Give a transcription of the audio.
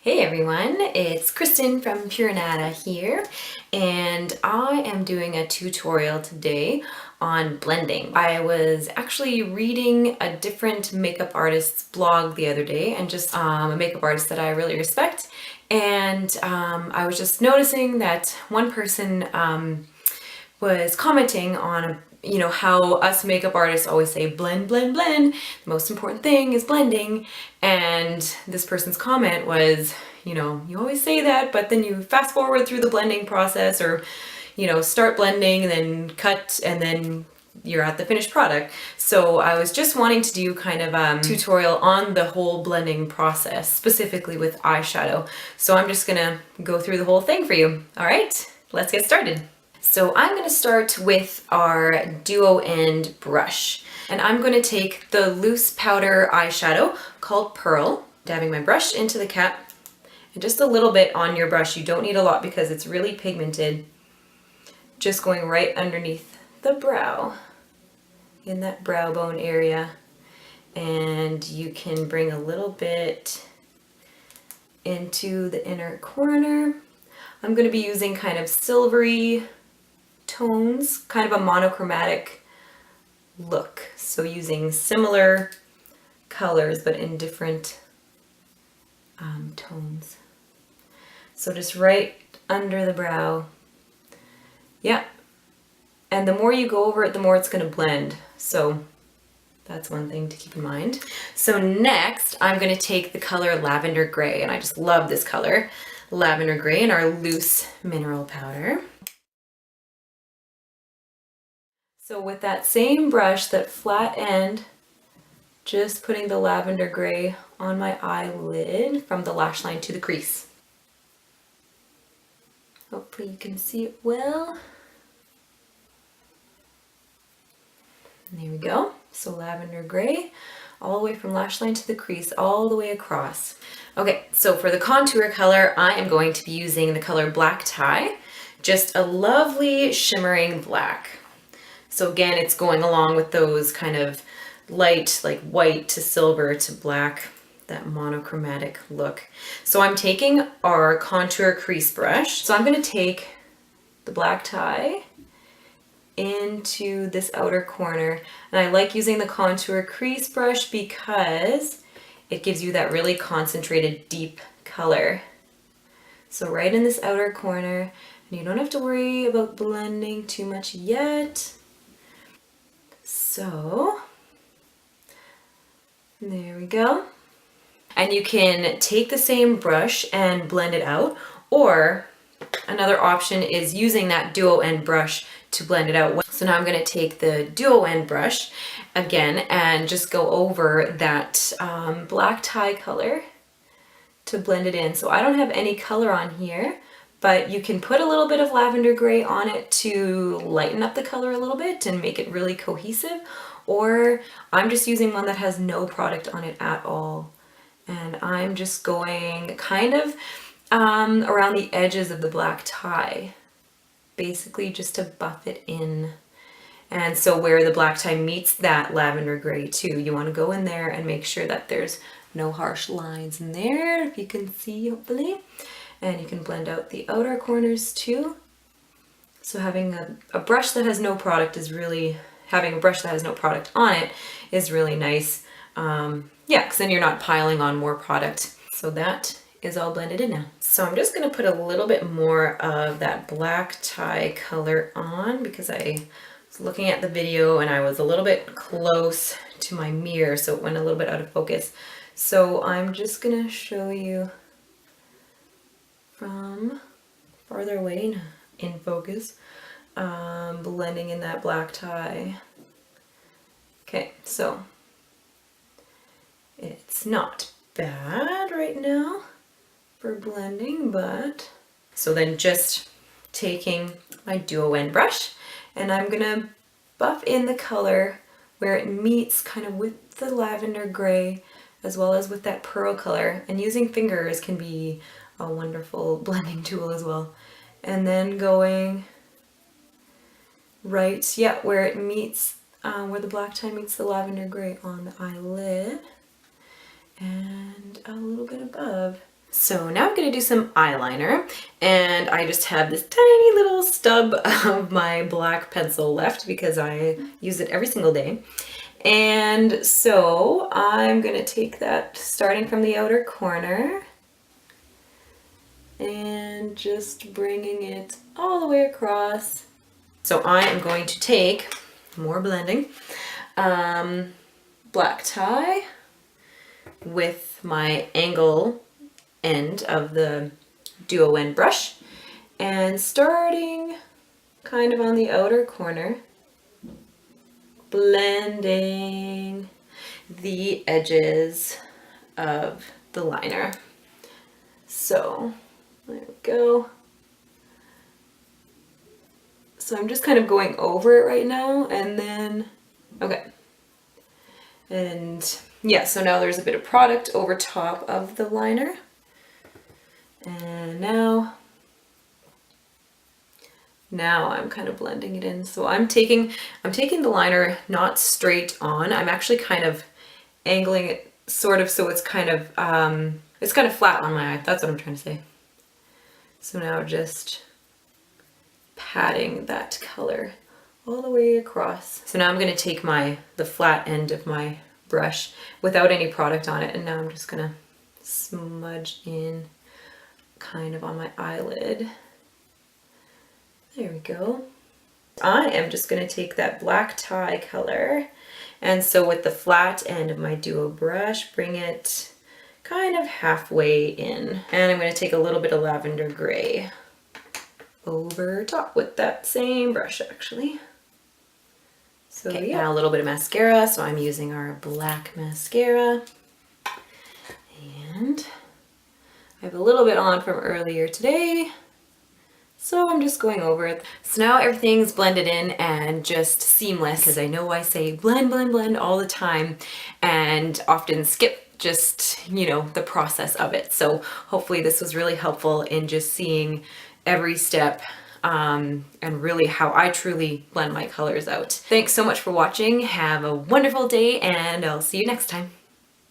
Hey everyone, it's Kristen from Pure Anada here, and I am doing a tutorial today on blending. I was actually reading a different makeup artist's blog the other day, and just a makeup artist that I really respect, and I was just noticing that one person was commenting on how us makeup artists always say blend, blend, blend. The most important thing is blending. And this person's comment was, you always say that, but then you fast forward through the blending process, or, start blending and then cut, and then you're at the finished product. So I was just wanting to do kind of a tutorial on the whole blending process, specifically with eyeshadow. So I'm just gonna go through the whole thing for you. All right, let's get started. So I'm going to start with our duo end brush, and I'm going to take the loose powder eyeshadow called Pearl, dabbing my brush into the cap, and just a little bit on your brush. You don't need a lot because it's really pigmented. Just going right underneath the brow, in that brow bone area, and you can bring a little bit into the inner corner. I'm going to be using kind of silvery tones, kind of a monochromatic look. So using similar colors but in different tones. So just right under the brow. Yeah. And the more you go over it, the more it's going to blend. So that's one thing to keep in mind. So next, I'm going to take the color Lavender Grey, and I just love this color, Lavender Grey, in our loose mineral powder. So with that same brush, that flat end, just putting the Lavender Grey on my eyelid from the lash line to the crease. Hopefully you can see it well. And there we go. So Lavender Grey, all the way from lash line to the crease, all the way across. Okay, so for the contour color, I am going to be using the color Black Tie, just a lovely shimmering black. So again, it's going along with those kind of light, like white to silver to black, that monochromatic look. So I'm taking our contour crease brush. So I'm going to take the Black Tie into this outer corner. And I like using the contour crease brush because it gives you that really concentrated deep color. So right in this outer corner, and you don't have to worry about blending too much yet. So there we go. And you can take the same brush and blend it out, or another option is using that duo end brush to blend it out. So now I'm going to take the duo end brush again and just go over that Black Tie color to blend it in. So I don't have any color on here, but you can put a little bit of Lavender Grey on it to lighten up the color a little bit and make it really cohesive. Or I'm just using one that has no product on it at all. And I'm just going kind of around the edges of the Black Tie, basically just to buff it in. And so where the Black Tie meets that Lavender Grey too, you want to go in there and make sure that there's no harsh lines in there, if you can see, hopefully. And you can blend out the outer corners too. So having a brush that has no product is really, having a brush that has no product on it is really nice. Yeah, because then you're not piling on more product. So that is all blended in now. So I'm just going to put a little bit more of that Black Tie color on because I was looking at the video and I was a little bit close to my mirror, so it went a little bit out of focus. So I'm just going to show you from farther away in focus, blending in that Black Tie. Okay, so it's not bad right now for blending, but so then just taking my duo end brush, and I'm gonna buff in the color where it meets kind of with the Lavender Grey as well as with that Pearl color, and using fingers can be a wonderful blending tool as well. And then going right, yeah, where it meets, where the Black Tie meets the Lavender Grey on the eyelid, and a little bit above. So now I'm gonna do some eyeliner, and I just have this tiny little stub of my black pencil left because I use it every single day. And so I'm gonna take that starting from the outer corner and just bringing it all the way across. So I am going to take, more blending, black tie with my angle end of the duo end brush, and starting kind of on the outer corner, blending the edges of the liner. So there we go. So I'm just kind of going over it right now, and then, okay. And yeah, so now there's a bit of product over top of the liner. And now I'm kind of blending it in. So I'm taking the liner not straight on. I'm actually kind of angling it sort of so it's kind of flat on my eye. That's what I'm trying to say. So now just patting that color all the way across. So now I'm going to take the flat end of my brush without any product on it, and now I'm just going to smudge in kind of on my eyelid. There we go. I am just going to take that black tie color, and so with the flat end of my duo brush, bring it kind of halfway in. And I'm going to take a little bit of Lavender Grey over top with that same brush actually. So okay, yeah, now a little bit of mascara. So I'm using our black mascara, and I have a little bit on from earlier today, so I'm just going over it. So now everything's blended in and just seamless, because I know I say blend, blend, blend all the time and often skip just, you know, the process of it. So hopefully this was really helpful in just seeing every step and really how I truly blend my colors out. Thanks so much for watching. Have a wonderful day, and I'll see you next time.